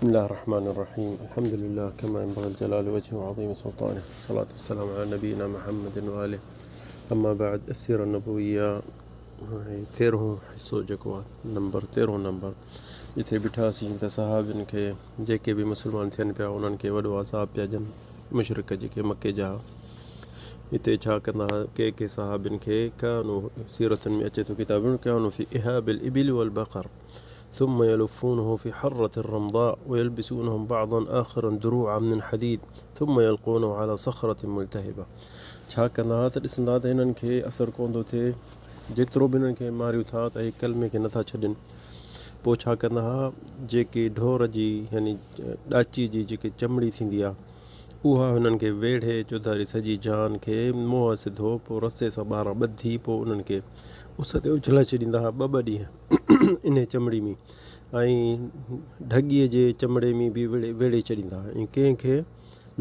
بسم الله الرحمن الرحيم الحمد لله كما ينبغي الجلال وجهه وعظيم سلطانه الصلاة والسلام على نبينا محمد وآله أما بعد السيرة النبوية 13 حصو जेको आहे नंबर 13 नंबर जिथे ॿिठासीं त सहाबियुनि खे जेके बि मुस्लमान थियनि पिया उन्हनि खे वॾो अज़ाब पिया ॾियनि मुशरिक जेके मके जा हिते छा कंदा के सहाबियुनि खे कानू सीरतुनि में अचे थो किताबुनि कानू फी इहाबिल इबिल वल बकर ثم يلفونه في حرة الرمضاء ويلبسونهم بعضا آخرا دروعا من حديد ثم يلقونه على صخرة ملتهبة छा कंदा त ॾिसंदा त हिननि खे असरु कोन थो थिए जेतिरो बि हिननि खे मारियूं था त हे कलमे खे नथा छॾनि पोइ छा कंदा हुआ जेके ढोर जी यानी ॾाची जी जेकी चमड़ी थींदी आहे उहा हुननि खे वेढ़े चौधारी सॼी जान खे मुंहुं सिधो पोइ रस्ते सां ॿाहिरां ॿधी पोइ उन्हनि खे उस ते उछलाए छॾींदा हुआ 2 ॾींहं इन चमड़ी में ऐं ढॻीअ जे चमड़े में बि वेड़े छॾींदा हुआ ऐं कंहिंखे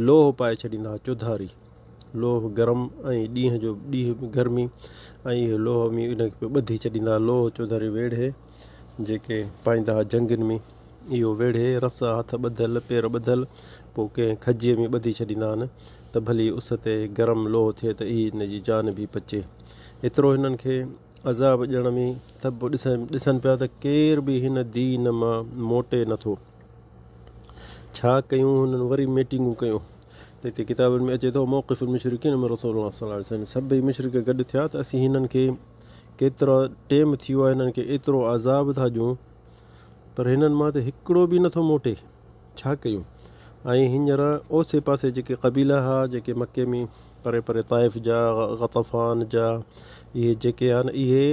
लोह पाए छॾींदा हुआ चौधारी लोह गरम ऐं ॾींहुं गर्मी ऐं इहो लोह में इनखे ॿधी छॾींदा लोह चौधारी वेढ़े जेके पाईंदा हुआ जंगनि में इहो वेढ़े रसा हथ ॿधल पेर ॿधल पोइ कंहिं खजीअ में ॿधी छॾींदा आहिनि त भली उस ते गरम लोह थिए त ई हिन जी जान बि पचे एतिरो हिननि खे अज़ाब ॾियण में त पोइ ॾिसनि पिया त केर बि हिन दीन मां मोटे नथो छा कयूं हुननि वरी मीटिंगूं कयूं त हिते किताबनि में अचे थो मौक़िफ़ुल मुशरिकीन में रसूलुल्लाह सल्लल्लाहु अलैहि वसल्लम सभई मुशरिक गॾु थिया त असीं हिननि खे केतिरा टेम थी वियो आहे हिननि खे एतिरो अज़ाब था ॾियूं पर हिननि मां त हिकिड़ो बि नथो मोटे छा कयूं ऐं हींअर ओसे पासे जेके क़बीला हुआ जेके मके में परे परे ताइफ़ जा ग़तफ़ान जा इहे जेके आहिनि इहे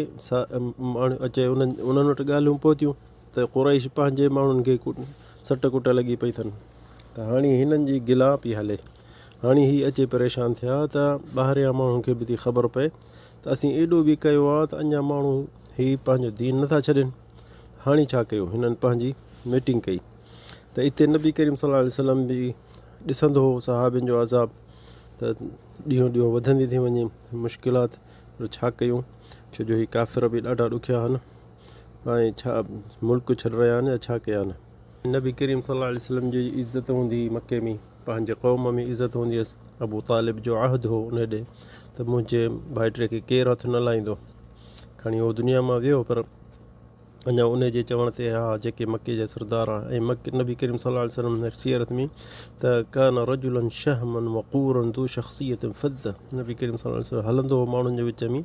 माण्हू अचे उन्हनि वटि ॻाल्हियूं पहुतियूं त क़ुरैश पंहिंजे माण्हुनि खे सट कुट लॻी पई अथनि त हाणे हिननि जी गिला पई हले हाणे हीअ अचे परेशान थिया त ॿाहिरियां माण्हुनि खे बि थी ख़बर पए त असीं एॾो बि कयो आहे त अञा माण्हू हीअ पंहिंजो दीन नथा छॾनि हाणे छा कयूं हिननि पंहिंजी मीटिंग कई त हिते नबी करीम सल्लल्लाहु अलैहि वसल्लम बि ॾिसंदो हो सहाबियुनि जो अज़ाब त ॾींहों ॾींहों वधंदी थी वञे मुश्किलात पर छा कयूं छो जो हीअ काफ़िर बि ॾाढा ॾुखिया आहिनि ऐं छा मुल्क छॾे रहिया आहिनि या छा कया आहिनि नबी करीम सल्लल्लाहु अलैहि वसल्लम जी इज़त हूंदी मके में पंहिंजे क़ौम में इज़त हूंदी हुअसि अबू तालिब जो अहद हो उन ॾे त मुंहिंजे भाइटे खे केरु हथु न लाहींदो खणी उहो दुनिया मां वियो पर अञा उन जे चवण ते हा जेके मके जा सरदार आहे ऐं नबी करीम सल्लल्लाहु अलैहि वसल्लम सीरत में त कान रजुलन शहमन वक़ूरन दू शख़्सियत फ़ज़ नबी करीम सल्लल्लाहु अलैहि वसल्लम हलंदो हो माण्हुनि जे विच में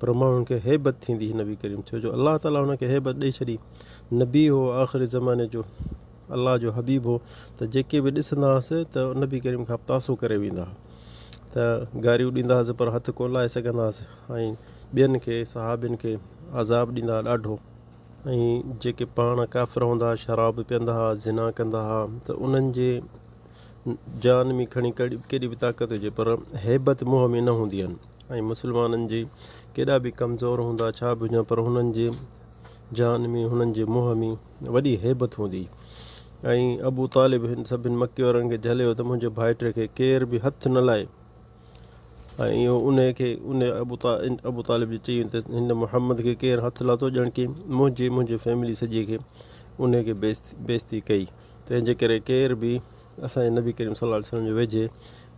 पर माण्हुनि खे हैबत थींदी हुई नबी करीम छो जो अलाह ताला हुनखे हैबत ॾेई छॾी नबी हो आख़िरी ज़माने जो अलाह जो हबीब हो त जेके बि ॾिसंदा हुआसीं त नबी करीम खां तासो करे वेंदा हुआ त गारियूं ॾींदा हुआसीं पर हथु कोन लाहे सघंदा हुआसीं ऐं ॿियनि खे सहाबियुनि खे अज़ाब ॾींदा हुआ ॾाढो ऐं जेके पाण काफ़िर हूंदा हुआ शराब पीअंदा हुआ ज़िना कंदा हुआ त उन्हनि जे जान में खणी केॾी बि ताक़त हुजे पर हैबत मुंहं में न हूंदी आहिनि ऐं मुस्लमाननि जी केॾा बि कमज़ोर हूंदा छा बि हुजे पर हुननि जे जान में हुननि जे मुंहं में वॾी हैबत हूंदी ऐं अबू तालिब हिन सभिनि मके वारनि खे झलियो त मुंहिंजे भाइटे खे केर बि हथु न लाहे ऐं इहो अबू तालिब जी चई त हिन मुहम्मद खे केरु हथु लाथो ॼण की मुंहिंजे फैमिली सॼी खे उनखे बेइज़ती कई तंहिंजे करे केर बि असांजे नबी करीम सल्लल्लाहु अलैहि वसल्लम जे वेझे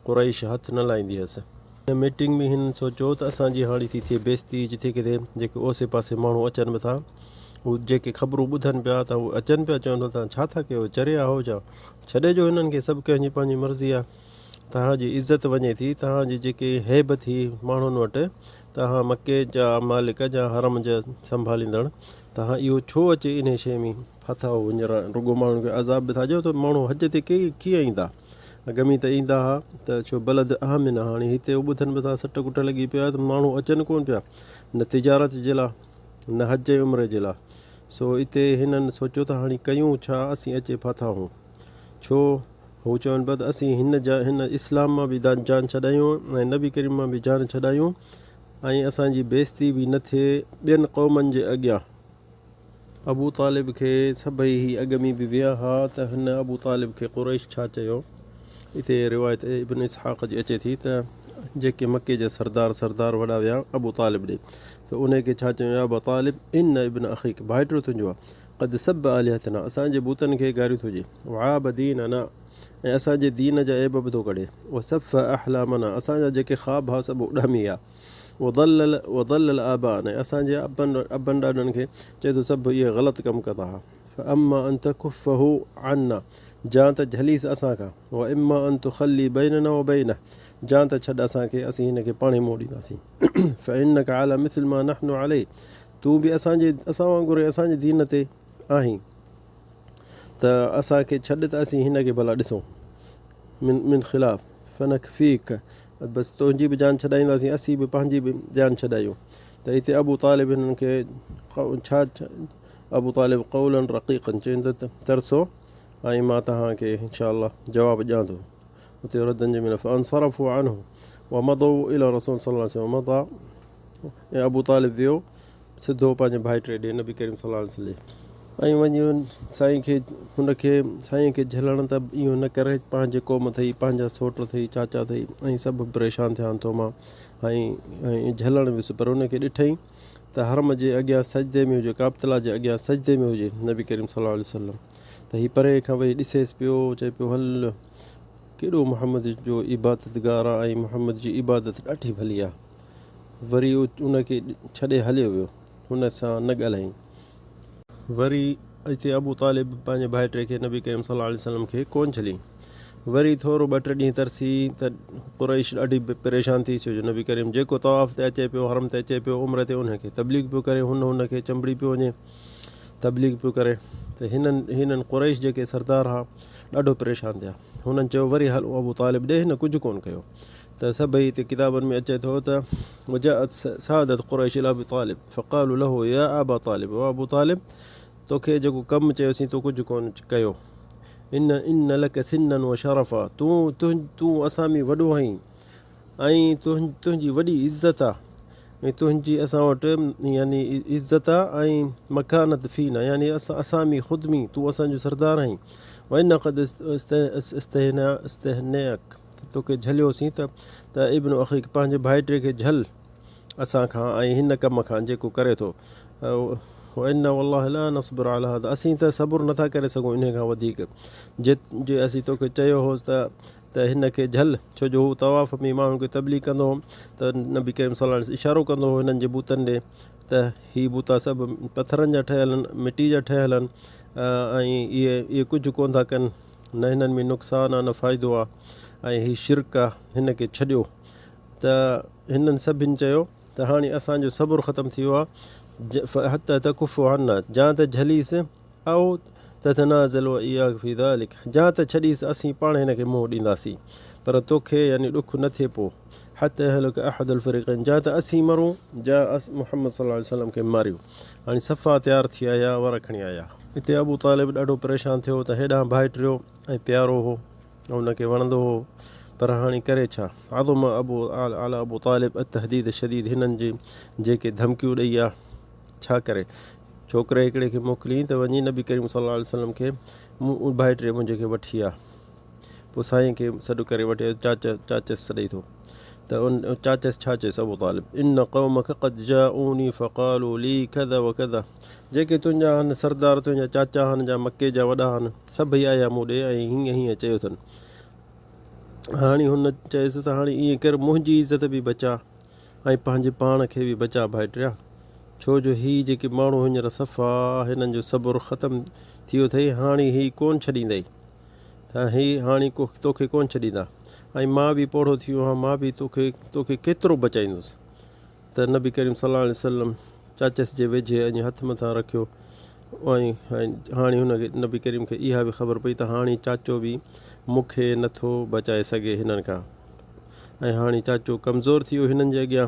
क़ुरैश हथु न लाहींदी हुअसि हिन मीटिंग में हिन सोचियो त असांजी हाणे थी थिए बेइज़ती जिथे किथे जेके ओसे पासे माण्हू अचनि बि था हू जेके ख़बरूं ॿुधनि पिया त हू अचनि पिया चवनि तव्हां छा था कयो चरिया हो जा छॾे जो हिननि खे सभु कंहिंजी पंहिंजी मर्ज़ी आहे तव्हांजी इज़त वञे थी तव्हांजी जेके हैब थी माण्हुनि वटि तव्हां मके जा मालिक जा हरम जा संभालींदड़ तव्हां इहो छो अचे इन शइ में फाथा हो हींअर रुॻो माण्हुनि खे अज़ाब बि था ॾियो त माण्हू हज ते कीअं ईंदा अॻमी त ईंदा हुआ त छो बलद अहम न हाणे हिते ॿुधनि बि था सट कुट लॻी पिया त माण्हू अचनि कोन पिया न तिजारत जे लाइ न हज उमिरि जे लाइ सो हिते हिननि सोचियो त हाणे कयूं छा असीं अचे फाथा हूं छो हू चवनि पिया त असीं हिन इस्लाम मां बि जान छॾायूं ऐं नबी करीम मां बि जान छॾायूं ऐं असांजी बेइज़ती बि न थिए ॿियनि क़ौमनि जे अॻियां अबू तालिब खे सभई अॻ में बि विया हुआ त हिन अबू तालिब खे क़ुरैश छा चयो हिते रिवायत इब्न इसहाक़ जी अचे थी त जेके मके जा सरदार वॾा विया अबू तालिब ॾे त उनखे छा चयो अबू तालिब इन इब्न अखीक भाइटो तुंहिंजो आहे क़द सब्ब आलिहतना असांजे बूतनि खे गारियो थो ॾिए, वआब दीनना ऐं असांजे दीन जा ऐब बि थो कढे, वसफ़ अहलामना असांजा जेके ख़्वाब हुआ सभु उॾामी विया, वदल आबान ऐं असांजे अबनि ॾाॾनि खे चए थो सभु इहे ग़लति कमु कंदा हुआ। फ़अम्मा अन तकुफ़हु अन्ना जा त झलीस असांखां, व इम्मा अन तुख़ल्ली बैनना व बैनह जा त छॾ असांखे असीं हिन खे पाणे मोड़ींदासीं। फ़इन्नक अला मिस्ल मा नहनु अलैह तूं बि असां वांगुरु असांजे दीन ते आहीं, त असांखे छॾ त असीं हिन खे भला ॾिसूं। मिन ख़िलाफ़ फ़नकफ़ीक बसि तुंहिंजी बि जान छॾाईंदासीं, असीं बि पंहिंजी बि जान छॾायूं। त हिते अबू तालिब हिननि खे छा अबू तालिब क़ौलन रक़ीक़न चवनि त तरसो ऐं मां तव्हांखे इंशा अल्लाह जवाबु ॾियां थो। उते रदन जे में फ़अनसरफ़ू अन्हु वमदऊ इला रसूल सल्लल्लाहु अलैहि वसल्लम मदा ऐं अबू तालिब वियो सिधो पंहिंजे भाइटे ॾे नबी करीम सल्लल्लाहु अलैहि वसल्लम ऐं वञी साईं खे झलण त इहो न करे, पंहिंजे क़ौम अथई, पंहिंजा सोट अथई, चाचा अथई ऐं सभु परेशान थिया आहिनि तो मां ऐं झलण वियुसि, पर हुनखे ॾिठईं त हरम जे अॻियां सजदे में हुजे, काबतला जे अॻियां सजदे में हुजे नबी करीम सल्लल्लाहु अलैहि वसल्लम, त हीअ परे खां वेही ॾिसेसि पियो, चए पियो हल केॾो मुहम्मद जो इबादतगार आहे ऐं मुहम्मद जी इबादत ॾाढी भली आहे। वरी उनखे छॾे हलियो वियो, हुन सां न ॻाल्हाईं। वरी हिते अबू तालिब पंहिंजे भाइटे खे नबी करीम सल्लल्लाहु अलैहि वसल्लम खे कोन छॾी। वरी थोरो 2-3 ॾींहं तरसी त कुरैश ॾाढी परेशान थी छो जो नबी करीम जेको तवाफ़ ते अचे पियो, हरम ते अचे पियो, उम्र ते उनखे तबलीग पियो करे, हुनखे चंबड़ी पियो वञे, तबलीग पियो करे। त हिननि कुरैश जेके सरदार हुआ ॾाढो परेशान थिया। हुननि चयो वरी हल अबू तालिब ॾे, हिन कुझु कोन कयो। त सभई हिते किताबनि में अचे थो त वजाअत सादत कुरैश इला अबी तालिब फ़क़ालू लहू या अबा तालिब, ओ अबू तालिब तोखे जेको कमु चयोसीं तो कुझु कोन कयो। इन लक सिन्नन व शरफ़ा तूं असां में वॾो आहीं ऐं तुंहिंजी वॾी इज़त आहे ऐं तुंहिंजी असां वटि यानी इज़त आहे ऐं मकानत फ़ीना यानी असां में ख़ुदि में तूं असांजो सरदार आहीं। वन क़द इस्तहनयक तोखे झलियोसीं त इब्न अख़ीक पंहिंजे भाइटे खे झल असांखां ऐं हिन कम खां जेको करे थो। इन वल्लाह ला नस्बिर अला हादा असीं त सबुरु नथा करे सघूं इन खां वधीक, जे असीं तोखे चयो होसि त हिन खे झल, छो जो हू तवाफ़ में माण्हुनि खे तबलीग कंदो हुओ त नबी करीम सल्लल्लाहु अलैहि वसल्लम इशारो कंदो हुओ हिननि जे बूतनि ॾे त हीअ बूता सभु पथरनि जा ठहियल आहिनि, मिटी जा ठहियल आहिनि ऐं इहे कुझु कोन था कनि, न हिननि में नुक़सानु आहे न फ़ाइदो आहे ऐं हीअ शिरक आहे, हिन खे छॾियो। त हिननि सभिनि चयो त हाणे असांजो सबुरु ख़तमु थी वियो आहे, हत तकुफ़ अना जा त झलीस ऐं ततनाज़ल इहा फ़ी ज़ालिक जा त छॾीसि असीं पाण हिन खे मुंहुं ॾींदासीं, पर तोखे यानी ॾुख न थिए पोइ हत हलक अहदुल फ़रीक़ैन जा त असीं मरूं जा मुहम्मद सल्लल्लाहु अलैहि वसल्लम खे मारियूं। हाणे सफ़ा तयारु थी आया, वर खणी आया। हिते अबू तालिब ॾाढो परेशान थियो त हेॾां भाइटियो ऐं प्यारो हो ऐं हुनखे वणंदो हो, पर हाणे करे छा। आज़म अबू तालिब तहदीद शदीद हिननि जी जेके धमकियूं ॾेई आहे छा करे। छोकिरे हिकिड़े खे मोकिलियईं त वञी नबी करीम सल्लल्लाहु अलैहि वसल्लम खे भाइटे मुंहिंजे खे वठी आहे। पोइ साईं खे सॾु करे वठी चाचसि सॾई थो त उन चाचसि छा चयसि अबू तालिब इन क़ौमक क़द जाऊनी फ़क़ालू ली कज़ा व कज़ा जेके तुंहिंजा आहिनि सरदार, तुंहिंजा चाचा आहिनि जा मके जा वॾा आहिनि, सभई आया मूं ॾे ऐं हीअं चयो अथनि। हाणे हुन चयसि त हाणे ईअं कर मुंहिंजी इज़त बि बचा ऐं पंहिंजे पाण खे बि बचा भाइटिया, छो जो हीअ जेके माण्हू हींअर सफ़ा हिननि जो सबुरु ख़तमु थी वियो अथई, हाणे हीअ कोन छॾींदई, त हीअ हाणे तोखे कोन छॾींदा ऐं मां बि पोढ़ो थी वियो आहियां, मां बि तोखे केतिरो बचाईंदुसि। त नबी करीम सल्लल्लाहु अलैहि वसल्लम चाचसि जे वेझे अञा हथ मथां रखियो ऐं हाणे हुनखे नबी करीम खे इहा बि ख़बर पई त हाणे चाचो बि मूंखे नथो बचाए सघे हिननि खां ऐं हाणे चाचो कमज़ोर थी वियो हिननि जे अॻियां।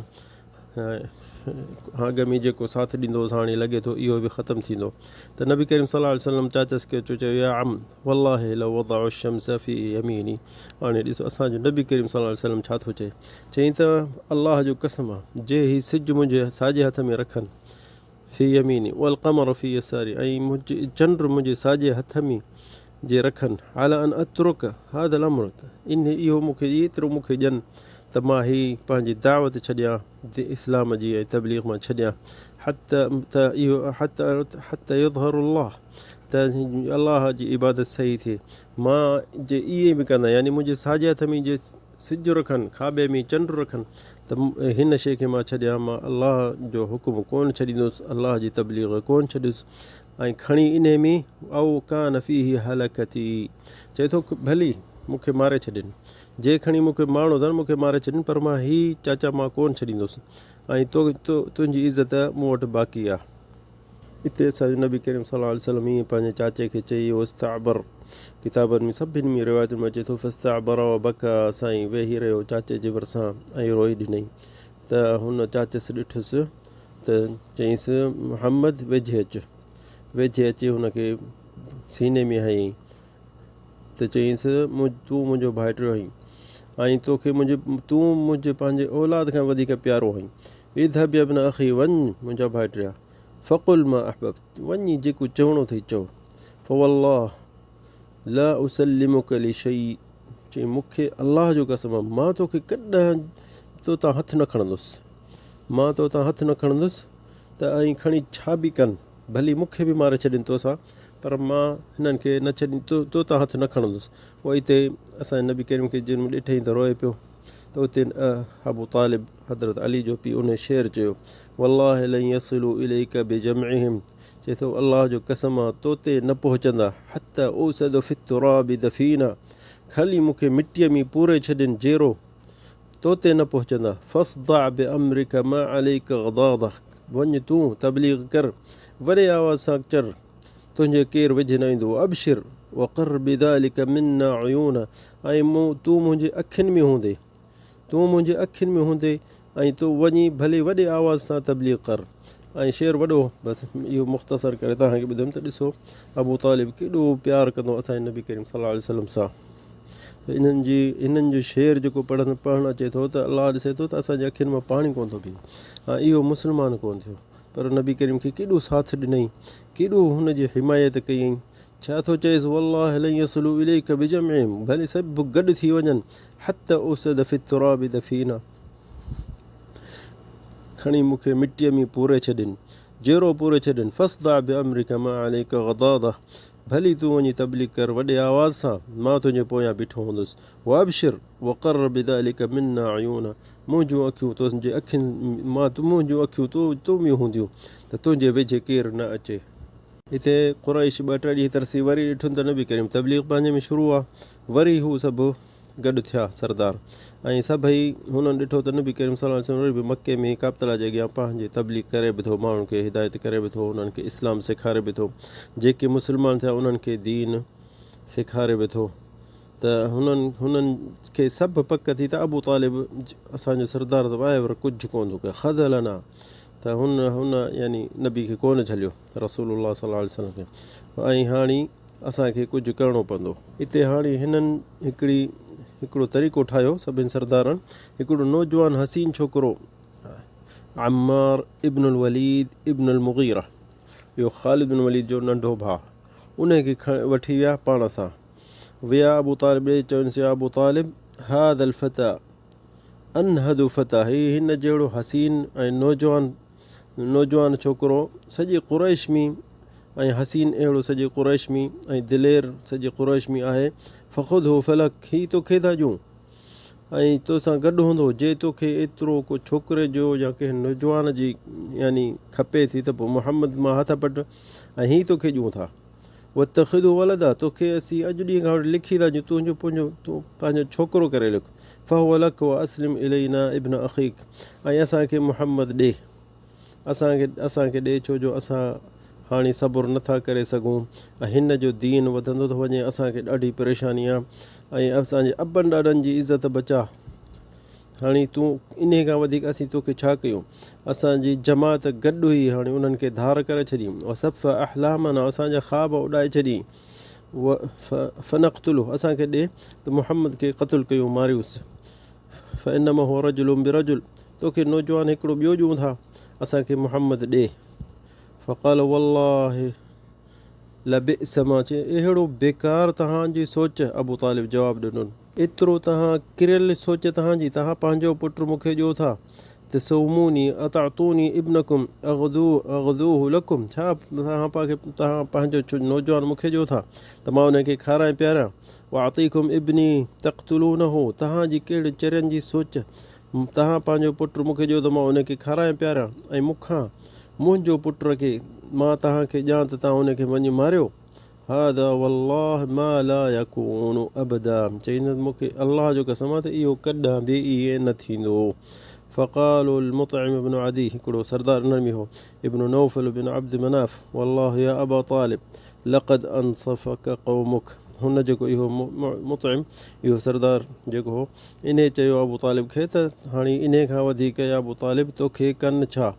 अॻ में जेको साथ ॾींदो हुउसि हाणे लॻे थो इहो बि ख़तमु थींदो। त नबी करीम सल्लल्लाहु अलैहि वसल्लम चाचसि खे चयो या अम वल्लाहि लौ वदअ शम्स फी यमीनी। हाणे ॾिसो असांजो नबी करीम सल्लल्लाहु अलैहि वसल्लम छा थो चए, चई त अलाह जो कसम आहे जे हीउ सिज मुंहिंजे साॼे हथ में रखनि फी यमीनी वल क़मर फी यसारी ऐं मुंहिंजे चंड मुंहिंजे साॼे हथ में जे रखनि अला अन अतरुक हादल अमर इन इहो मूंखे एतिरो मूंखे ॾियनि त मां हीअ पंहिंजी दावत छॾियां इस्लाम जी ऐं तबलीग मां छॾियां हत युज़हिरुल्लाह त अलाह जी इबादत सही थिए। मां जे इहे बि कंदा यानी मुंहिंजे साॼे हथ में जे सिज रखनि खाॿे में चंड रखनि त हिन शइ खे मां छॾियां। मां अलाह जो हुकुम कोन छॾींदुसि, अलाह जी तबलीग कोन छॾियुसि ऐं खणी इन में औ कान फ़ीही हलकती चए थो भली मूंखे मारे छॾनि, जे खणी मूंखे माण्हू अथनि मूंखे मारे छॾनि पर मां हीअ चाचा मां कोन छॾींदुसि ऐं तुंहिंजी इज़त मूं वटि बाक़ी आहे। हिते असांजो नबी करीम सल्लल्लाहु अलैहि वसल्लम ईअं पंहिंजे चाचे खे चई वस्ताबर किताबनि में सभिनी में रिवायतुनि में अचे थो फस्ताबर बका साईं वेही रहियो चाचे जे भरिसां ऐं रोई ॾिनई त हुन चाचस ॾिठुसि त चईंसि मुहम्मद वेझे अची हुनखे सीने में हयईं त चईंसि तूं मुंहिंजो भाइटियो आहीं ऐं तूं मुंहिंजे पंहिंजे औलाद खां वधीक प्यारो आहीं। इधब इब्न अखी वञ मुंहिंजा भाइटिया फ़क़ुल मां अहबब्त वञी जेको चवणो अथई चओ फ़वल्लाह ला उसल्लिमुक लिशै चई मूंखे अलाह जो कसम मां तोखे कॾहिं तो तां हथु न खणंदुसि, मां तो तां हथु न खणंदुसि त ऐं खणी छा बि कनि भली मूंखे बि मारे छॾनि तोसां पर मां हिननि खे न छॾी तो तां हथु न खणंदुसि। पोइ हिते असांजे नबी करीम खे जिन ॾिठईं त रोए पियो त उते अबू तालिब हज़रत अली जो पीउ उन शेर चयो वल्लाह लन यसलू इलैका बिजमइहिम चए थो अलाह जो कसम आहे तो ते न पहुचंदा हत ओसद फि तुराबि दफ़ीना ख़ाली मूंखे मिटीअ में पूरे छॾनि जेरो तो ते न पहुचंदा। फस्दा बि अमरिका मा अलैक गदादा वञ तूं तबलीग कर वॾे आवाज़ सां चर तुंहिंजे केरु वेझे न ईंदो। अबशिर वक़र बिदालिक मिन्ना अयून ऐं तूं मुंहिंजे अखियुनि में हूंदे ऐं तूं वञी भले वॾे आवाज़ सां तबलीग कर ऐं शेर वॾो बसि इहो मुख़्तसर करे तव्हांखे ॿुधायमि त ॾिसो अबू तालिब केॾो प्यारु कंदो असांजे नबी करीम सल्लल्लाहु अलैहि वसल्लम सां। त हिननि जो शेर जेको पढ़णु अचे थो त अलाह ॾिसे थो त असांजे अखियुनि मां पाणी कोन थो बीहे। हा इहो मुस्लमान कोन थियो पर नबी करीम खे केॾो साथ ॾिनई, केॾो हुनजी हिमायत कयईं। छा थो चएसि वल्लाह लन यसलू इलैक बिजमइहिम भले सभु गॾु थी वञनि हत उसद फि तुराबि दफ़ीना खणी मूंखे मिटीअ में पूरे छॾनि जेरो पूरे छॾनि। फस्दा बि अमरिका मा अलैक गदादा भली तूं वञी तबलीग कर वॾे आवाज़ सां मां तुंहिंजे पोयां बीठो हूंदुसि। वअबशिर वक़र बिदालिक मिन्ना अयून मुंहिंजूं अखियूं तुंहिंजे अखियुनि मुंहिंजूं अखियूं तूं में हूंदियूं त तुंहिंजे वेझे केरु न अचे। हिते क़ुरैश 2-3 ॾींहं तरसी वरी ॾिठुनि त नबी करीम तबलीग पंहिंजे में शुरू आहे वरी हू सभु गॾु थिया सरदार ऐं सभई हुननि ॾिठो त नबी करीम सल्लल्लाहु अलैहि वसल्लम वरी बि मके में काबतला जे अॻियां पंहिंजी तबलीग करे बि थो, माण्हुनि खे हिदायत करे बि थो, उन्हनि खे इस्लाम सेखारे बि थो, जेके मुस्लमान थिया उन्हनि खे दीन सेखारे बि थो। त हुननि खे सभु पक थी त अबू तालिब असांजो सरदार त वाहिवर कुझु कोन थो कयो ख़दलना त हुन यानी नबी खे कोन झलियो रसूलुल्लाह सल्लल्लाहु अलैहि वसल्लम खे ऐं हाणे असांखे कुझु करिणो पवंदो। हिते हाणे हिननि हिकिड़ो तरीक़ो ठाहियो सभिनि सरदारनि हिकिड़ो नौजवान हसीन छोकिरो अम्मार इब्नुल वलीद इब्नुल मुग़ीरा इहो ख़ालिद बिन वलीद जो नंढो भाउ उनखे वठी विया पाण सां विया अबू तालिब ॾे चवनिसि या अबू तालिब हादल फता अनहदु फता हिन जहिड़ो हसीन ऐं नौजवान छोकिरो सॼे क़ुरैश में ऐं हसीन अहिड़ो सॼे क़ुरैश में ऐं दिलेर सॼे क़ुरैश में आहे। फ़ख़ुद हो फलक ही तोखे था ॾियूं ऐं तोसां गॾु हूंदो जे तोखे एतिरो को छोकिरे जो या कंहिं नौजवान जी यानी खपे थी त पोइ मुहम्मद मां हथ पट ऐं हीअ तोखे ॾियूं था। वतख़िदु वलदा तोखे असीं अॼु ॾींहं खां वठी लिखी था ॾियूं तूं पंहिंजो छोकिरो करे लिख। फ़हुव लक व अस्लिम इलैना इब्न अख़ीक ऐं असांखे मुहम्मद ॾे असांखे ॾे छो जो असां हाणे सबुरु नथा करे सघूं ऐं हिन जो दीन वधंदो थो वञे असांखे ॾाढी परेशानी आहे ऐं असांजे अबनि ॾाॾनि जी इज़त बचा। हाणे तूं इन खां वधीक असीं तोखे छा कयूं। असांजी जमात गॾु हुई हाणे उन्हनि खे धार करे छॾियूं सफ़ अहलामना असांजा ख़्वाब उॾाए छॾी फ़नक़्तुलु असांखे ॾे त मुहम्मद खे क़तलु कयूं मारियूंसि। फ़इन्नमा हुव रजुलुन बिरजुल तोखे नौजवान हिकिड़ो ॿियो ॾियूं था असांखे मुहम्मद ॾे। फ़क़ाल वल्लाह लबिअस मां चए अहिड़ो बेकार तव्हांजी सोच। अबू तालिब जवाबु ॾिनो एतिरो तव्हां किरियल सोच तव्हांजी, तव्हां पंहिंजो पुटु मूंखे ॾियो था त सोमूनी अतातूनी इब्नकुम अग़दूहु लकुम, छा तव्हां पंहिंजो नौजवान मूंखे ॾियो था त मां उनखे खाराए पियारियां। वातीकुम इब्नी तक़्तुलूनहु, तव्हांजी कहिड़े चरियनि जी सोच, तव्हां पंहिंजो पुटु मूंखे ॾियो त मां उनखे खाराए पियारियां ऐं मूंखां मुंहिंजो पुट खे मां तव्हांखे ॼां त तव्हां उनखे वञी मारियो। हादा वल्लाह मा ला यकूनु अबदा, चईंदा मूंखे अलाह जो कसम आहे त इहो कॾहिं बि इहे न थींदो। फ़क़ालुल मुतइम इब्न अदी, हिकिड़ो सरदार उन्हनि में हो, इब्न नौफल बिन अब्द मनाफ, वल्लाह या अबा तालिब लक़द अनसफ़क क़ौमुक। हुन जेको इहो मुतइम इहो सरदार जेको हो इन चयो अबू तालिब खे त हाणे इन खां वधीक या अबू तालिब तोखे कनि छा,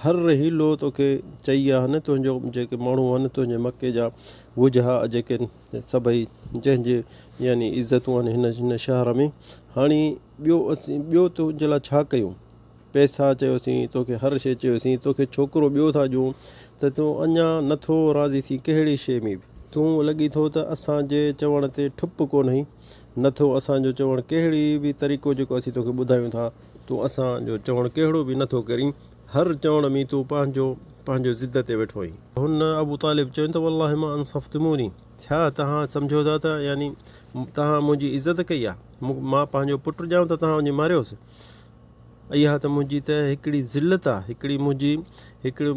हर हीलो तोखे चई आहे न, तुंहिंजो जेके माण्हू आहिनि तुंहिंजे मके जा वुजहा जेके सभई जंहिंजे यानी इज़तूं आहिनि हिन शहर में, हाणे ॿियो तुंहिंजे लाइ छा कयूं, पैसा चयोसीं तोखे, हर शइ चयोसीं तोखे, छोकिरो ॿियो था ॾियूं त तूं अञा नथो राज़ी थी कहिड़ी शइ में बि, तूं लॻी थो त असांजे चवण ते ठुप कोन्हे, नथो असांजो चवणु कहिड़ी बि तरीक़ो जेको असीं तोखे ॿुधायूं था तूं असांजो चवणु कहिड़ो बि नथो करीं, हर चवण में तूं पंहिंजो ज़िद ते वेठो आहीं। हुन अबू तालिब चवनि त वल्लाह मां अनसफ़्तमूनी, छा तव्हां सम्झो था त यानी तव्हां मुंहिंजी इज़त कई आहे, मां पंहिंजो पुटु ॼाऊं त तव्हां वञी मारियोसि, इहा त मुंहिंजी त हिकिड़ी ज़िलत आहे, हिकिड़ी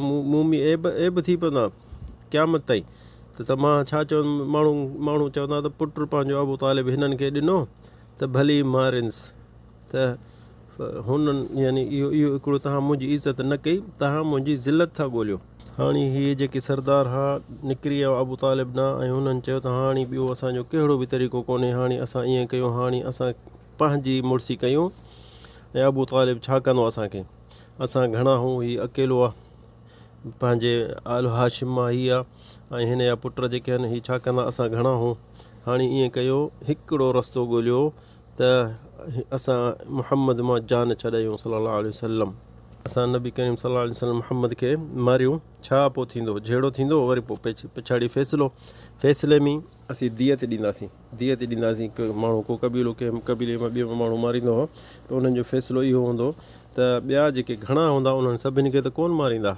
मूं में ऐब थी पवंदा क़यामत ताईं। त मां छा चवंदुमि, माण्हू चवंदा त पुटु पंहिंजो अबू तालिब हिननि खे ॾिनो त भली मारिन्स, त हुननि यानी इहो हिकिड़ो तव्हां मुंहिंजी इज़त न कई, तव्हां मुंहिंजी ज़िलत था ॻोल्हियो। हाणे हीअ जेके सरदार हा निकिरी विया अबू तालिब ॾांहुं ऐं हुननि चयो त हाणे ॿियो असांजो कहिड़ो बि तरीक़ो कोन्हे, हाणे असां ईअं कयूं, हाणे असां पंहिंजी मुड़सी कयूं ऐं अबू तालिब छा कंदो असांखे, असां घणा हूं, हीउ अकेलो आहे, पंहिंजे आल हाशिम मां हीअ आहे ऐं हिन जा पुट जेके आहिनि हीअ छा कंदा, असां घणा हूं, हाणे ईअं कयो हिकिड़ो रस्तो ॻोल्हियो त असां मुहम्मद मां जान छॾायूं सल्लल्लाहु अलैहि वसल्लम, असां नबी करीम सल्लल्लाहु अलैहि वसल्लम मुहम्मद खे मारियूं, छा पोइ थींदो, जहिड़ो थींदो वरी पोइ पिछाड़ी फ़ैसिले में असीं दियत ॾींदासीं। माण्हू को कबीलो कंहिं कबीले मां ॿियो माण्हू मारींदो हो त उन्हनि जो फ़ैसिलो इहो हूंदो त ॿिया जेके घणा हूंदा उन्हनि सभिनी खे त कोन मारींदा,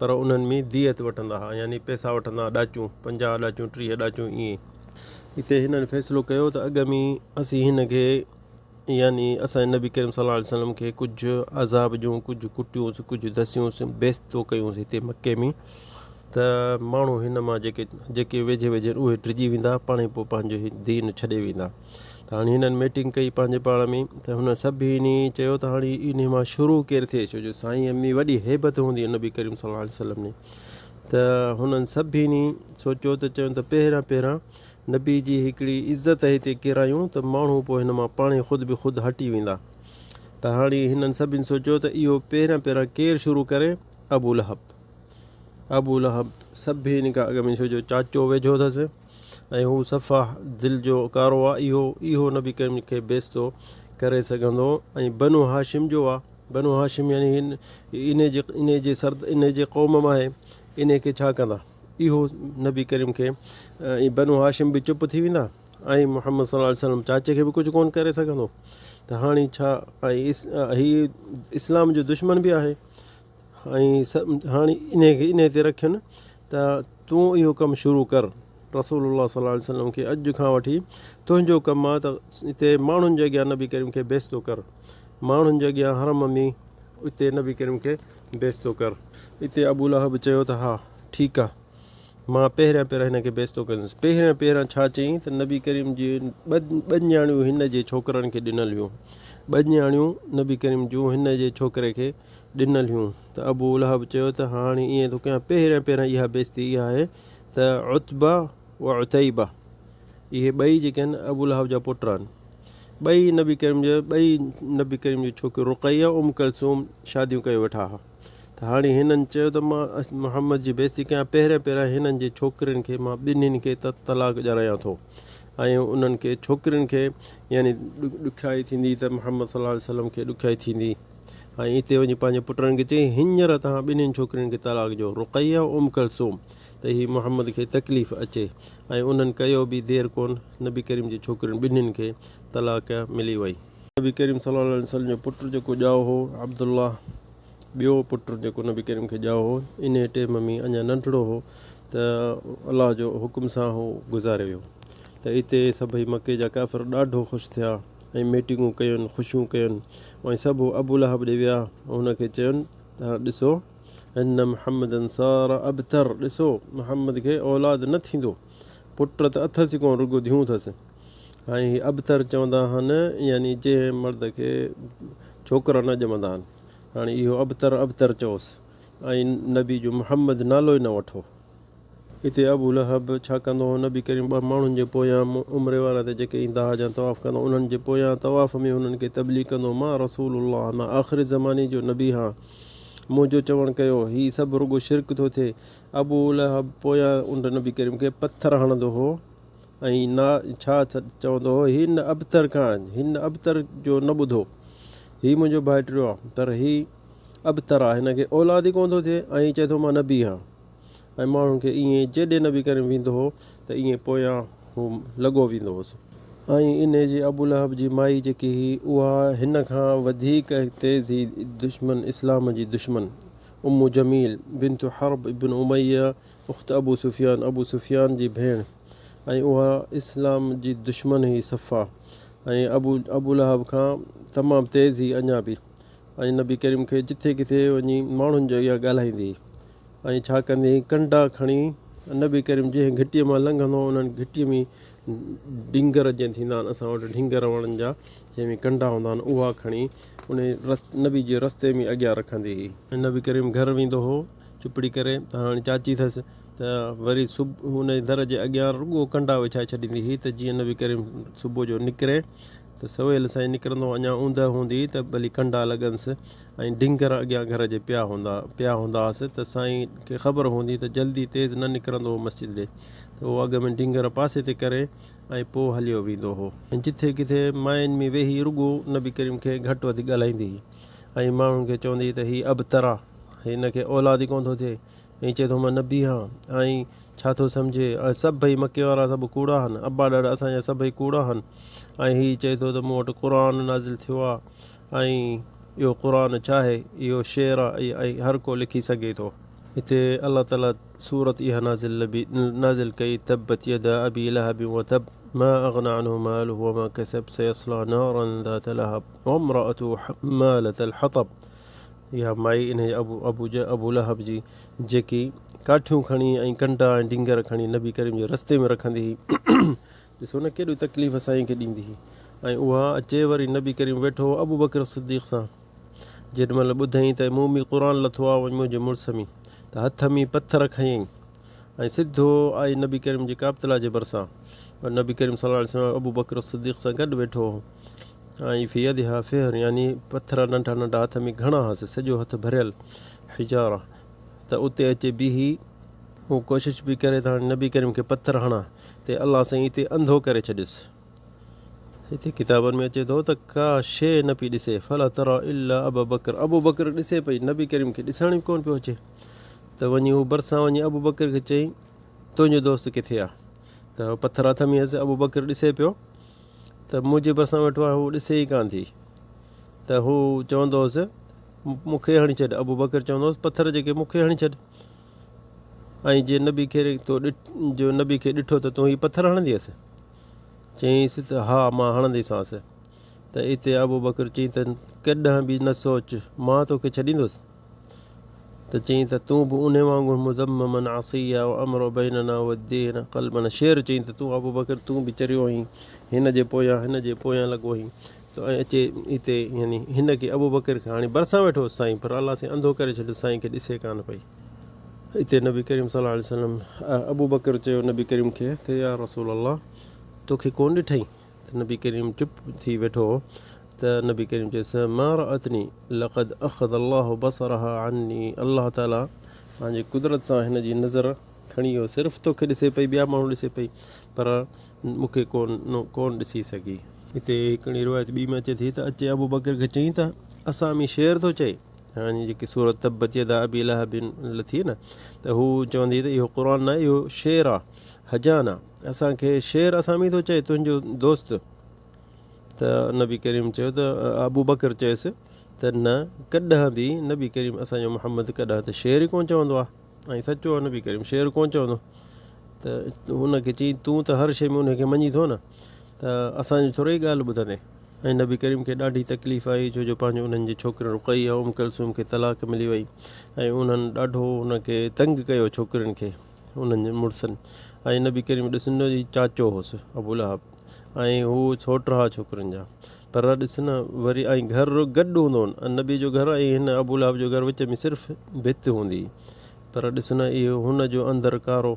पर उन्हनि में दियत वठंदा हुआ, यानी पैसा वठंदा, ॾाचूं 50 ॾाचूं 30 ॾाचूं, ईअं हिते हिननि फ़ैसिलो कयो त अॻ में असीं हिन खे यानी असांजे नबी करीम सल्लल्लाहु अलैहि वसल्लम खे कुझु अज़ाब ॾियूं, कुझु कुटियूंसि, कुझु दसियूंसि, बेइज़्तो कयूंसि हिते मके में, त माण्हू हिन मां जेके वेझे उहे डिॼी वेंदा, पाण ई पोइ पंहिंजो दीन छॾे वेंदा। त हाणे हिननि मीटिंग कई पंहिंजे पाण में, त हुन सभिनी चयो त हाणे इन मां शुरू केरु थिए, छो जो साईं में वॾी हैबत हूंदी आहे नबी करीम सल्लल्लाहु अलैहि वसल्लम में, त हुननि सभिनी सोचियो त चवनि त पहिरियां नबी जी हिकिड़ी इज़त हिते किरायूं त माण्हू पोइ हिन मां पाण ख़ुदि हटी वेंदा। त हाणे हिननि सभिनी सोचियो त इहो पहिरियां केरु शुरू करे, अबू लहब सभिनी खां अॻ में, छो जो चाचो वेझो अथसि ऐं हू सफ़ा दिलि जो कारो आहे, इहो नबी करीम खे बेइज़्तो करे सघंदो, ऐं बनु हाशिम जो आहे, बनु हाशिम यानी इन जे क़ौम मां आहे, इन खे छा कंदा, इहो नबी करीम खे ऐं बनु हाशिम बि चुप थी वेंदा ऐं मुहम्मद सल्लल्लाहु अलैहि वसल्लम चाचे खे बि कुझु कोन करे सघंदो। त हाणे छा, ऐं हीअ इस्लाम जो दुश्मन बि आहे, ऐं हाणे इन ते रखियुनि त तूं इहो कमु शुरू कर, रसूलुल्लाह सल्लल्लाहु अलैहि वसल्लम खे अॼु खां वठी तुंहिंजो कमु आहे त हिते माण्हुनि जे अॻियां नबी करीम खे बेइज़्तो कर, माण्हुनि जे अॻियां हरम में उते नबी करीम खे बेइज़्तो कर। हिते अबू लहब चयो त हा ठीकु आहे, मां पहिरियां हिन खे बेइज़्तो कंदुसि। पहिरियां छा चयईं त नबी करीम जी ॿ न्याणियूं हिन जे छोकिरनि खे ॾिनल हुयूं, 2 न्याणियूं नबी करीम जूं हिन जे छोकिरे खे ॾिनल हुयूं। त अबू लहब चयो त हाणे ईअं थो कयां, पहिरियां इहा बेइज़्ती इहा आहे त उतबा व उतैबा, इहे ॿई जेके आहिनि अबू लहब जा पुट आहिनि, ॿई नबी करीम जी छोकिरियूं रुक़ैया कुलसूम शादियूं कयो वेठा हुआ। त हाणे हिननि चयो त मां मुहम्मद जी बेइज़्ती कयां, पहिरियां हिननि जे छोकिरियुनि खे मां ॿिन्हिनि खे तलाक ॾियारां थो, ऐं उन्हनि खे छोकिरियुनि खे यानी ॾुखियाई थींदी त मुहम्मद सल्लल्लाहु अलैहि वसल्लम खे ॾुखियाई थींदी, ऐं हिते वञी पंहिंजे पुटनि खे चई हींअर तव्हां ॿिन्हिनि छोकिरियुनि खे तलाक ॾियो, रुक़ैया कुलसूम, त हीअ मुहम्मद खे तकलीफ़ अचे ऐं उन्हनि कयो बि देरि कोन नबी करीम जी छोकिरियुनि ॿिन्हिनि खे तलाक मिली वई। नबी करीम सल्लल्लाहु अलैहि वसल्लम जो पुटु जेको ॼाओ हो अब्दुल्ला, ॿियो पुटु जेको नबी करीम खे ॼाओ हो, इन टाइम में अञा नंढड़ो हो त अलाह जो हुकुम सां हू गुज़ारे वियो। त हिते सभई मके जा काफ़िर ॾाढो ख़ुशि थिया ऐं मीटिंगूं कयुनि, ख़ुशियूं कयुनि ऐं सभु अबू लहब ॾे विया, हुनखे चयुनि त ॾिसो हिन मुहम्मदन सार अबतर, ॾिसो मुहम्मद खे औलाद न थींदो, पुट त अथसि कोन, रुॻो धियूं अथसि। ऐं अबतर चवंदा आहिनि यानी जंहिं मर्द खे छोकिरा न ॼमंदा आहिनि, हाणे इहो अबतर अबतर चओसि ऐं नबी जो मुहम्मद नालो ई न वठो। हिते अबू लहब छा कंदो हो, नबी करीम ॿ माण्हुनि जे पोयां उमिरि वारा ते जेके ईंदा हुआ या तवाफ़ कंदो, उन्हनि जे पोयां तवाफ़ में उन्हनि खे तबलीग कंदो, मां रसूलुल्लाह, मां आख़िरी ज़माने जो नबी हा, मुंहिंजो चवणु कयो, हीअ सभु रुॻो शिरक थो थिए। अबू लहब पोयां उन नबी करीम खे पथर हणंदो हो ऐं छा चवंदो हो, हिन अबतर खां, हिन अबतर जो न ॿुधो, हीअ मुंहिंजो भाइटियो आहे पर हीअ अबतर आहे, हिन खे औलाद ई कोन थो थिए ऐं चए थो मां नबी आहियां। ऐं माण्हुनि खे ईअं जेॾे नबी करीम वेंदो हो त ईअं पोयां हू लॻो वेंदो हुउसि। ऐं इन जी अबू लहब जी माई जेकी हुई उहा हिन खां वधीक तेज़ ही दुश्मन, इस्लाम जी दुश्मन, उम्मु जमील बिनतु हर्ब इब्न उमैया उख़्त अबू सुफ़ियान जी भेण, ऐं उहा इस्लाम जी दुश्मन हुई सफ़ा, ऐं अबू लहब खां तमामु तेज़ ही अञा बि। ऐं नबी करीम खे जिथे किथे वञी माण्हुनि जो इहा ॻाल्हाईंदी ऐं छा कंदी हुई, कंडा खणी नबी करीम जंहिं घिटीअ मां लंघंदो उन्हनि घिटीअ में ढिंगर जीअं थींदा आहिनि असां वटि ढिंगर वणनि जा जंहिंमें कंडा हूंदा आहिनि, उहा खणी उन नबी जे रस्ते में अॻियां रखंदी हुई। ऐं नबी करीम घर वेंदो हो चुपड़ी करे, त हाणे चाची अथसि त वरी हुन दर जे अॻियां रुॻो कंडा विछाए छॾींदी हुई त जीअं नबी करीम सुबुह जो निकिरे त सवेल सां ई निकिरंदो, अञा ऊंद हूंदी त भली कंडा लॻनसि ऐं ढिंगर अॻियां घर जे पिया हूंदा हुअसि त साईं खे ख़बर हूंदी त जल्दी तेज़ न निकिरंदो हो मस्जिद ॾे, त उहो अॻ में ढिंगर पासे ते करे ऐं पोइ हलियो वेंदो हो। ऐं जिथे किथे माइनि में वेही रुॻो नबी करीम खे घटि वधि ॻाल्हाईंदी हुई ऐं माण्हुनि खे चवंदी त हीअ अबतर आहे, हिन खे औलाद ई कोन थो थिए, ऐं चए थो मां नबी आहियां, ऐं छा थो सम्झे, सभई मके वारा सभु कूड़ा आहिनि, अब्बा ॾाॾा असांजा सभई कूड़ा आहिनि, ऐं हीअ चए थो त मूं वटि क़ुर नाज़िल थियो आहे ऐं इहो क़ुर छा आहे, इहो शेर आहे ऐं हर को लिखी सघे थो। हिते अलाह ताला सूरत इहा नाज़िल कई, तब्बत यदा अबी लहब व तब मा अग़ना अन्हु मालुहु व मा कसब सयस्ला नारन ज़ात लहब व इम्रअतुहु हम्मालतल हतब। इहा माई इन अबू लहब जी जेकी काठियूं खणी ऐं कंडा ऐं ढिंगर खणी नबी करीम जे रस्ते में रखंदी हुई, ॾिसो न केॾियूं तकलीफ़ साईं खे ॾींदी हुई। ऐं उहा अचे वरी नबी करीम वेठो अबू बकर सिद्दीक़ सां, जेॾीमहिल ॿुधईं त मूं में क़ुर लथो आहे वञी मुंहिंजे मुड़ुस में, त हथ में पथर खयईं ऐं सिधो आई नबी करीम जे काबतला जे भरिसां। नबी करीम सल्लल्लाहु अलैहि वसल्लम अबू बकर सिद्दीक़ सां गॾु वेठो हो ऐं फी यदिहा फेर, यानी पथर नंढा नंढा हथ में घणा हुअसि, सॼो हथु भरियल हिजारा, त उते अचे बीही हू कोशिशि बि करे त हाणे नबी करीम खे पथर हणा, ते अलाह साईं हिते अंधो करे छॾियुसि। हिते किताबनि में अचे थो त का शइ न पई ॾिसे, फला तरा इल्ला अबू बकर ॾिसे पई, नबी करीम खे ॾिसण ई कोन पियो अचे। त वञी हू भरिसां वञी अबू बकर खे चई तुंहिंजो दोस्त किथे आहे, त पथर हथ में हुअसि, अबू बकर ॾिसे पियो त मुंहिंजे भरिसां वेठो आहे, हू ॾिसे ई कोन थी, त हू चवंदो हुउसि मूंखे हणी छॾ, अबू बकर चवंदो हुउसि पथर जेके मूंखे हणी छॾ, ऐं जे नबी खे ॾिठो त तूं हीअ पथर हणंदी हुअसि, चईंसि त हा मां हणंदीसांसि। त हिते अबू बकर चई त कॾहिं बि न सोच मां तोखे छॾींदुसि, त चई त तूं बि उन वांगुरु मुज़म्ममन आसिया व अमरो बैनना वद्दीन क़ल्बन, शेर चई त तूं अबू बकर तूं बि चरियो आहीं हिन जे पोयां लॻो आहीं। त अचे हिते यानी हिन खे अबू बकर खे हाणे भरिसां वेठो साईं, पर अलाह साईं अंधो करे छॾियो, साईं खे ॾिसे कान पई। हिते नबी करीम सल्लल्लाहु अलैहि वसल्लम अबू बकर चयो नबी करीम खे त या रसूल अल्लाह तोखे कोन ॾिठई, त नबी करीम चुप थी वेठो हो, त नबी करीम चयसि मा रअतनी लक़द अख़द अल्लाहु बसरहा अन्नी, अल्लाह ताला पंहिंजी कुदरत सां हिन जी नज़र खणी वियो, सिर्फ़ु तोखे ॾिसे पई, ॿिया माण्हू ॾिसे पई पर मूंखे कोन ॾिसी सघी। हिते हिकिड़ी रिवायत ॿी में अचे थी त अचे अबू बकर खे चई त असां में शेर थो चए, हाणे जेकी सूरत तब्बत यदा अबी लहबिन लथी न, त हू चवंदी त इहो क़ुर न, इहो शेर आहे, हजान आहे। असांखे शेर असां में थो चए तुंहिंजो दोस्त? त नबी करीम चयो त अबू बकर चयुसि त न, कॾहिं बि नबी करीम असांजो मोहम्मद कॾहिं त शेर ई कोन चवंदो आहे। ऐं सचो आहे, नबी करीम शेर कोन चवंदो। त हुनखे चई तूं त हर शइ में उनखे मञी थो न, त असांजी थोरी ई ॻाल्हि ॿुधंदे। ऐं नबी करीम खे ॾाढी तकलीफ़ आई, छो जो पंहिंजो उन्हनि जी छोकिरियुनि रुक़ैया कुलसूम खे तलाक मिली वई, ऐं उन्हनि ॾाढो उनखे तंग कयो छोकिरियुनि खे, उन्हनि जे मुड़ुसनि। ऐं नबी करीम ॾिस न जी चाचो हुउसि अबू लहब, ऐं हू छोट हा छोकिरियुनि जा। पर ॾिस न वरी, ऐं घर गॾु हूंदो हुओ नबी जो घर ऐं हिन अबू लहब जो घर, विच में सिर्फ़ु भित हूंदी। पर ॾिस न इहो हुनजो अंदरि कारो,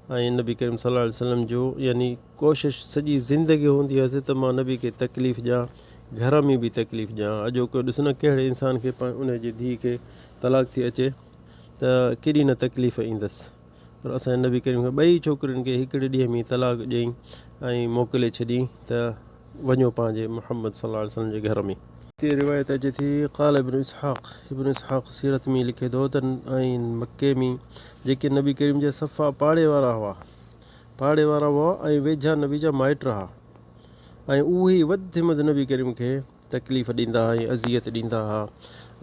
ऐं नबी करीम सल्लल्लाहु अलैहि वसल्लम जो यानी कोशिशि सॼी ज़िंदगी हूंदी हुअसि त मां नबी खे तकलीफ़ ॾियां, घर में बि तकलीफ़ ॾियां। अॼोको ॾिस न कहिड़े इंसान खे उनजी धीउ खे तलाक थी अचे त केॾी न तकलीफ़ ईंदसि। पर असांजे नबी करीम खे ॿई छोकिरियुनि खे हिकिड़े ॾींहं में तलाक ॾियईं ऐं मोकिले छॾी त वञो पंहिंजे मुहम्मद सल्लल्लाहु अलैहि वसल्लम जे घर में। हिते रिवायत अचे थी, क़ाल इब्न इसहाक़ सीरत में लिखे थो त ऐं मके में जेके नबी करीम जे सफ़ा पाड़े वारा हुआ ऐं वेझा नबी जा माइट हुआ, ऐं उहे वधि में वधि नबी करीम खे तकलीफ़ ॾींदा हुआ ऐं अज़ियत ॾींदा हुआ।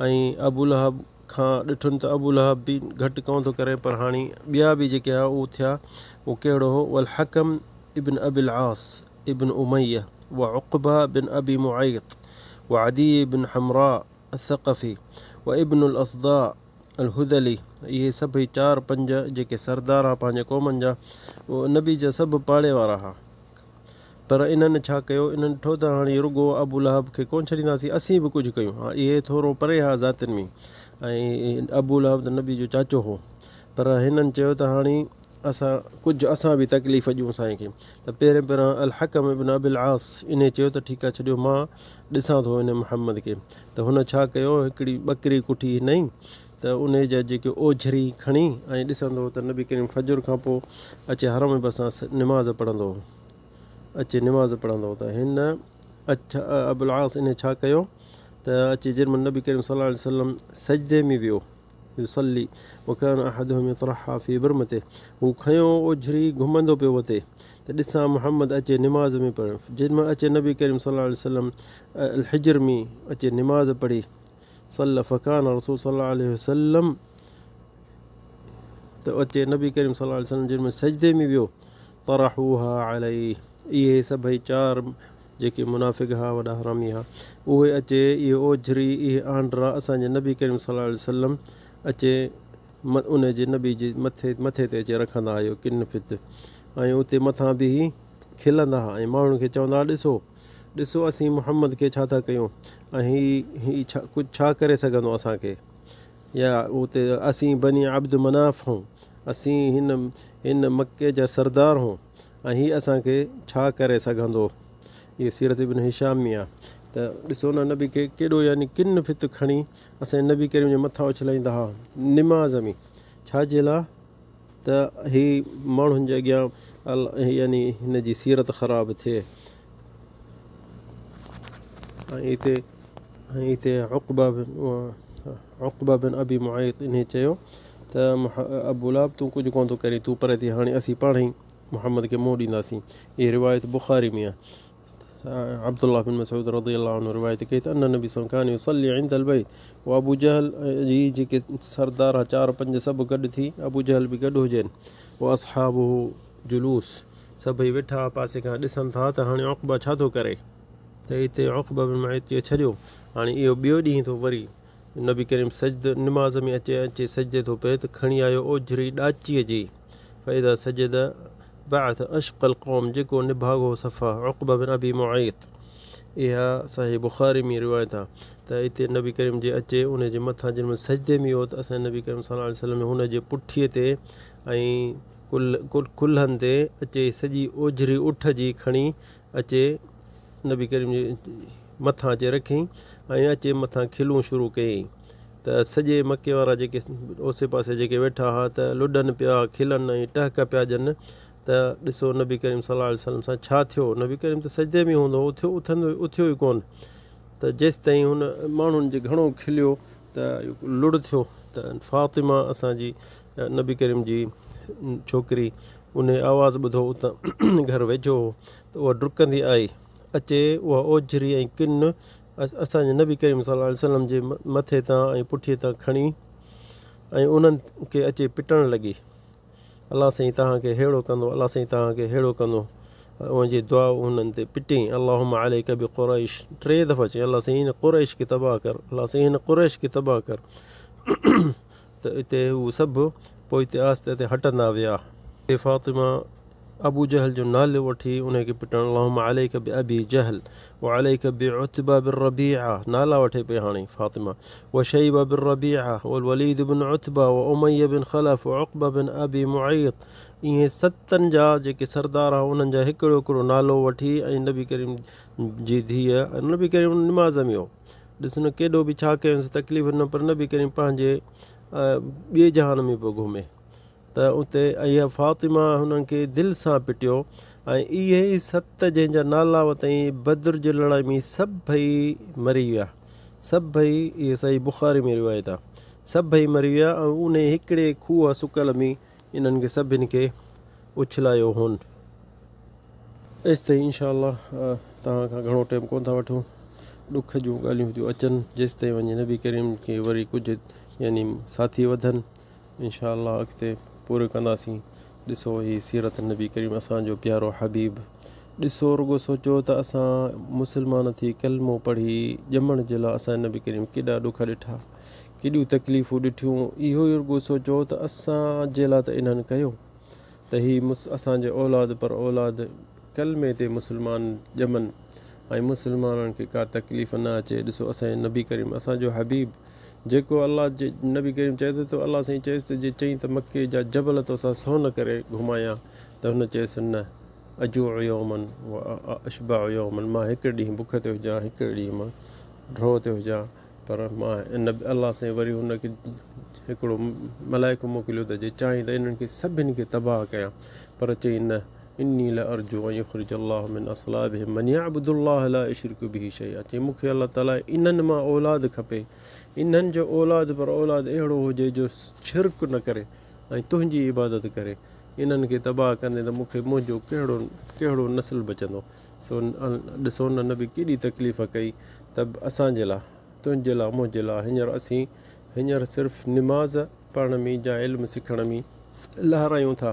ऐं अबू लहब खां ॾिठुनि त अबू लहब बि घटि कोन थो करे, पर हाणे ॿिया बि जेके हुआ उहे थिया। उहो कहिड़ो हो? वल हकम इब्न अबिल आस इब्न उमैया व उक़बा बिन अबी मुआयत व अदी बिन हमरा अथक़फ़ी व इब्न अल असदा अल हुदली। इहे सभई 4-5 जेके सरदार हुआ पंहिंजे क़ौमनि जा, उहे नबी जा सभु पाड़े वारा हुआ। पर इन्हनि छा कयो? इन्हनि ॾिठो त हाणे रुॻो अबू लहब खे कोन छॾींदासीं, असीं बि कुझु कयूं। हा, इहे थोरो परे हा ज़ातियुनि में, ऐं अबू लहब त नबी जो चाचो हो। पर हिननि चयो त हाणे असां बि तकलीफ़ ॾियूं साईं खे। त पहिरियों अल हकम इब्न अबिल आस इन चयो त ठीकु आहे, छॾियो, मां ॾिसां थो हिन मुहम्मद खे। त हुन छा कयो? हिकिड़ी ॿकरी कुठी नई, त उन जा जेके ओझरी खणी ऐं ॾिसंदो त नबी करीम फजर खां पोइ अचे हरम में बसां निमाज़ पढ़ंदो हो, त हिन अबुल आस इन छा कयो त अचे जेॾीमहिल नबी करीम सल्लल्लाहु अलैहि वसल्लम सजदे में वियो, युसल्ली वकान अहदुहुम यतरहा फी बिरमते, हू खयों ओझरी घुमंदो पियो वते त ॾिसां मुहम्मद अचे निमाज़ में पढ़। जेॾीमहिल अचे नबी करीम सल्लल्लाहु अलैहि वसल्लम अल हिजर में अचे निमाज़ पढ़ी, सल्ला फ़कान रसूल सल्लल्लाहु अलैहि वसल्लम, त अचे नबी करीम सल्लल्लाहु अलैहि वसल्लम जेॾीमहिल सजदे में वियो, तरहूहा अलैहि, इहे सभई 4 जेके मुनाफ़िक़ हुआ, वॾा हरामी हुआ, उहे अचे इहे ओझरी इहे आंड्रा असांजे नबी करीम सल्लल्लाहु अलैहि वसल्लम अचे उन जे नबी जे मथे ते अचे रखंदा हुआ इहो किन फित, ऐं उते मथां बि खिलंदा हुआ ऐं माण्हुनि खे चवंदा हुआ, ॾिसो असीं मुहम्मद खे छा था कयूं, ऐं ही कुझु छा करे सघंदो असांखे, या उते असीं बनी अब्द मनाफ़ हूं, असीं हिन मके जा सरदार हूं, ऐं हीअ असांखे छा करे सघंदो। इहो सीरत इब्न हिशाम में आहे। त ॾिसो न नबी खे केॾो यानी किन फित खणी असांजे नबी करीम जे मथां उछलाईंदा हुआ निमाज़ में, छाजे लाइ? त ही माण्हुनि जे अॻियां यानी हिन जी सीरत ख़राबु थिए। ऐं हिते उक़बा बिन अबी मुआयत इन चयो त अबू लहब तूं कुझु कोन थो करीं, तूं परे थी, हाणे असीं पाण ई मुहम्मद खे मुंहुं ॾींदासीं। इहा रिवायत बुख़ारी में आहे। अब्दुल्लाह बिन मसऊद रज़ियल्लाहु अन्हु रिवायत कई त अन नबी कान युसल्ली इंदल बैत, उहा अबू जहल जी जेके सरदार 4-5 सभु गॾु थी, अबू जहल बि गॾु हुजनि, उहा असहाबु जुलूस सभई वेठा पासे खां ॾिसनि था त हाणे उक़बा छा थो करे। त हिते उक़बा बिन मुआयत चयो छॾियो, हाणे इहो ॿियो ॾींहुं थो वरी नबी करीम निमाज़ में अचे सजदे थो पए त खणी आयो ओझरी ॾाचीअ जी, फ़ैदा सजद बाअथ अशक़ल क़ौम, जेको निभागो सफ़ा उक़बा बिन अबी मुआयत। इहा सही बुख़ारी में रिवायत आहे। त हिते नबी करीम जे अचे उन जे मथां जेॾीमहिल सजदे में हो त असांजे नबी करीम सल्लल्लाहु अलैहि वसल्लम हुन जे पुठीअ ते ऐं कुल्हनि ते अचे सॼी ओझरी उठ जी खणी अचे नबी करीम जे मथां अचे रखियईं ऐं अचे मथां खिलूं शुरू कयईं। त सॼे मके वारा जेके ओसे पासे जेके वेठा हुआ त लुॾनि पिया, खिलनि ऐं टहक पिया ॾियनि त ॾिसो नबी करीम सल्लल्लाहु अलैहि वसल्लम सां छा थियो। नबी करीम त सजदे में हूंदो, उथियो ई कोन। त जेसि ताईं हुन माण्हुनि जे घणो खिलियो त लुड़ थियो त फ़ातिमा असांजी नबी करीम जी छोकिरी उन आवाज़ु ॿुधो उतां घर वेझो हो त उहा डुकंदी आई अचे उहा ओझरी ऐं किन असांजे नबी करीम सल्लल्लाहु अलैहि वसल्लम जे मथे तां ऐं पुठीअ तां खणी ऐं उन्हनि खे अचे पिटणु लॻी अलाह साईं तव्हांखे अहिड़ो कंदो अलाह साईं तव्हांखे अहिड़ो कंदो उनजी दुआ उन्हनि ते पिटियईं अल्लाहुम्मा अलैका बि क़ुरैश 3 दफ़ा चई अलाह साईं हिन क़ुरैश खे तबाह कर अलाह साईं हिन क़ुरैश खे तबाह कर त हिते हू सभु पोइ हिते आस्ते आस्ते हटंदा विया हिते फ़ातिमा अबू जहल जो नालो वठी उनखे पिटणु अल्लाहुम्मा अलैका बि अबी जहल व अलैका बि उतबा बिन रबीआ नाला वठे पई हाणे फ़ातिमा व शैबा बिन रबीआ वल वलीद बिन उतबा व उमैया बिन ख़लफ़ व उक़बा बिन अबी मुअय्यत इहे 7 जा जेके सरदार हुआ उन्हनि जा हिकिड़ो हिकिड़ो नालो वठी ऐं नबी करीम जी धीअ नबी करीम निमाज़ में हो ॾिस न केॾो बि छा कयोसि तकलीफ़ न पर नबी करीम पंहिंजे ॿिए जहान में पियो घुमे त उते इहा फ़ातिमा हुननि खे दिलि सां पिटियो ऐं इहे 7 जंहिंजा नाला वरितईं बद्र जी लड़ाई में सभई मरी विया सभई इहे सही बुख़ारी में रिवायत आहे सभई मरी विया ऐं उन हिकिड़े खूह सुकल में इन्हनि खे सभिनि खे उछलायो हुन एसि ताईं इंशा अल्लाह तव्हां खां घणो टाइम कोन था वठूं ॾुख जूं ॻाल्हियूं थियूं अचनि जेसि ताईं वञे नबी करीम खे वरी कुझु यानी साथी वधनि इंशा अल्लाह अॻिते पूरो कंदासीं ॾिसो हीअ सीरत नबी करीम असांजो प्यारो हबीब ॾिसो रुगो सोचो त असां मुस्लमान थी कलमो पढ़ी ॼमण जे लाइ असां नबी करीम केॾा ॾुख ॾिठा केॾियूं तकलीफ़ूं ॾिठियूं इहो ई रुगो सोचो त असांजे लाइ त इन्हनि कयो त हीअ असांजे औलाद पर औलाद कलमे ते मुस्लमान ॼमनि ऐं मुस्लमाननि खे का तकलीफ़ न अचे ॾिसो असांजे नबी करीम असांजो हबीब जेको अलाह जे नबी करीम चए थो त अलाह साईं चएसि त जे चईं त मके जा जबल तोसां सोन करे घुमायां त हुन चएसि न अजू यौमन अशबा यौमन मां हिकु ॾींहुं बुख ते हुजां हिकु ॾींहुं मां ड्रो ते हुजां पर मां इन अलाह साईं वरी हुनखे हिकिड़ो मलाइको मोकिलियो त जे चाहीं त इन्हनि खे सभिनी खे तबाह कयां पर चई न इन्नी ला अर्जू ऐं युख़रिज अल्लाह मिन असलाबिहिम मन यअबुदुल्लाह ला युशरिकु बिही शैआ चई मूंखे अलाह ताला इन्हनि मां औलाद खपे इन्हनि जो औलाद पर औलाद अहिड़ो हुजे जो शिरक न करे ऐं तुंहिंजी इबादत करे इन्हनि खे तबाह कंदे त मूंखे मुंहिंजो कहिड़ो नस्ल बचंदो सो ॾिसो न बि केॾी तकलीफ़ कई त असांजे लाइ तुंहिंजे लाइ मुंहिंजे लाइ हींअर सिर्फ़ु निमाज़ पढ़ण में या इल्मु सिखण में लहरायूं था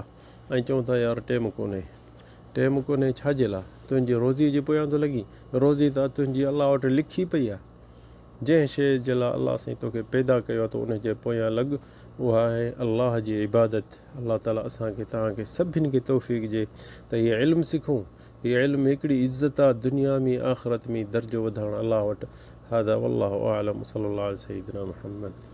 ऐं चऊं था यार टाइम कोन्हे छाजे लाइ तुंहिंजी रोज़ीअ जे पोयां थो लॻी रोज़ी त तुंहिंजी अलाह वटि लिखी पई आहे जंहिं शइ जे लाइ अलाह साईं तोखे पैदा कयो आहे त उनजे पोयां लॻ उहा आहे अलाह जी इबादत अलाह ताला असांखे तव्हांखे सभिनी खे तौफ़ीक़ ॾिए त हीअ इल्मु सिखूं हीअ इल्मु हिकिड़ी इज़त आहे दुनिया में आख़िरत में दर्जो वधाइणु अलाह वटि हादा वल्लाहु आलम सल्लल्लाहु अलैहि सय्यिदना मुहम्मद।